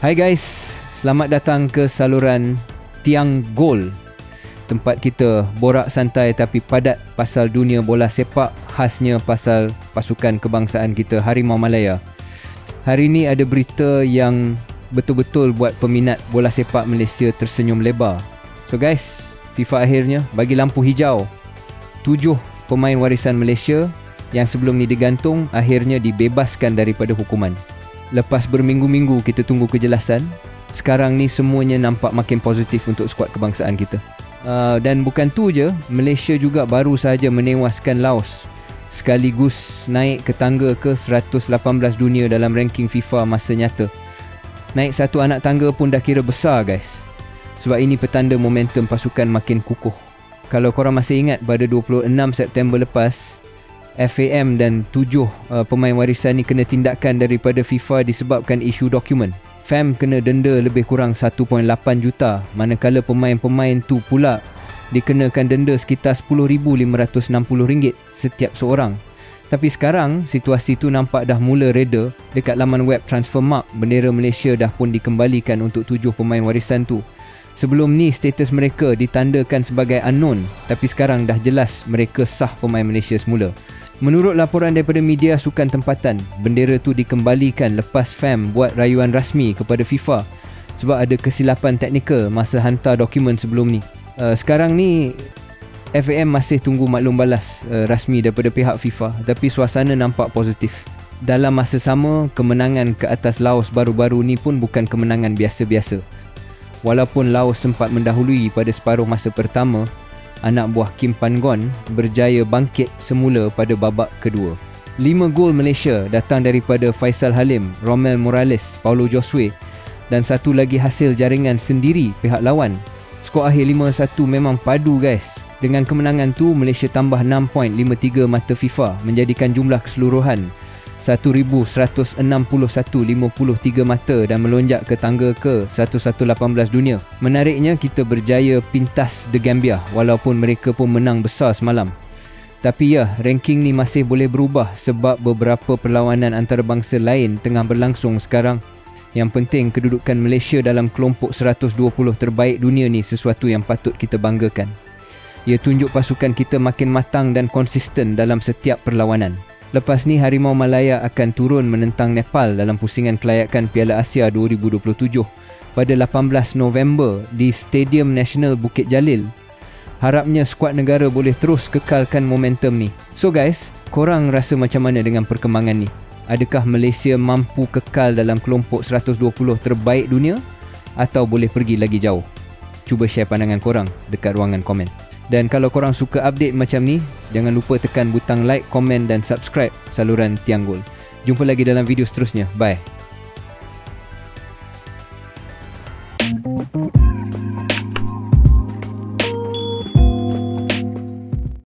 Hai guys, selamat datang ke saluran Tiang Gol. Tempat kita borak santai tapi padat pasal dunia bola sepak, khasnya pasal pasukan kebangsaan kita Harimau Malaya. Hari ini ada berita yang betul-betul buat peminat bola sepak Malaysia tersenyum lebar. So guys, FIFA akhirnya bagi lampu hijau. 7 pemain warisan Malaysia yang sebelum ni digantung akhirnya dibebaskan daripada hukuman. Lepas berminggu-minggu kita tunggu kejelasan, sekarang ni semuanya nampak makin positif untuk skuad kebangsaan kita. Dan bukan tu je, Malaysia juga baru sahaja menewaskan Laos, sekaligus naik ke tangga ke 118 dunia dalam ranking FIFA masa nyata. Naik satu anak tangga pun dah kira besar guys. Sebab ini petanda momentum pasukan makin kukuh. Kalau korang masih ingat, pada 26 September lepas, FAM dan 7 pemain warisan ni kena tindakan daripada FIFA disebabkan isu dokumen. FAM kena denda lebih kurang 1.8 juta, manakala pemain-pemain tu pula dikenakan denda sekitar RM10,560 setiap seorang. Tapi sekarang situasi tu nampak dah mula reda. Dekat laman web Transfermarkt, bendera Malaysia dah pun dikembalikan untuk 7 pemain warisan tu. Sebelum ni status mereka ditandakan sebagai unknown, tapi sekarang dah jelas mereka sah pemain Malaysia semula. Menurut laporan daripada media sukan tempatan, bendera tu dikembalikan lepas FAM buat rayuan rasmi kepada FIFA sebab ada kesilapan teknikal masa hantar dokumen sebelum ni. Sekarang ni FAM masih tunggu maklum balas rasmi daripada pihak FIFA, tapi suasana nampak positif. Dalam masa sama, kemenangan ke atas Laos baru-baru ni pun bukan kemenangan biasa-biasa. Walaupun Laos sempat mendahului pada separuh masa pertama, anak buah Kim Pan-gon berjaya bangkit semula pada babak kedua. 5 gol Malaysia datang daripada Faisal Halim, Romel Morales, Paulo Josue dan satu lagi hasil jaringan sendiri pihak lawan. Skor akhir 5-1 memang padu guys. Dengan kemenangan tu, Malaysia tambah 6.53 mata FIFA, menjadikan jumlah keseluruhan 1,161.53 mata dan melonjak ke tangga ke 1118 dunia. Menariknya, kita berjaya pintas The Gambia walaupun mereka pun menang besar semalam. Tapi ya, ranking ni masih boleh berubah sebab beberapa perlawanan antarabangsa lain tengah berlangsung sekarang. Yang penting, kedudukan Malaysia dalam kelompok 120 terbaik dunia ni sesuatu yang patut kita banggakan. Ia tunjuk pasukan kita makin matang dan konsisten dalam setiap perlawanan. Lepas ni, Harimau Malaya akan turun menentang Nepal dalam pusingan kelayakan Piala Asia 2027 pada 18 November di Stadium Nasional Bukit Jalil. Harapnya skuad negara boleh terus kekalkan momentum ni. So guys, korang rasa macam mana dengan perkembangan ni? Adakah Malaysia mampu kekal dalam kelompok 120 terbaik dunia atau boleh pergi lagi jauh? Cuba share pandangan korang dekat ruangan komen. Dan kalau korang suka update macam ni, jangan lupa tekan butang like, komen dan subscribe saluran Tiang Gol. Jumpa lagi dalam video seterusnya. Bye.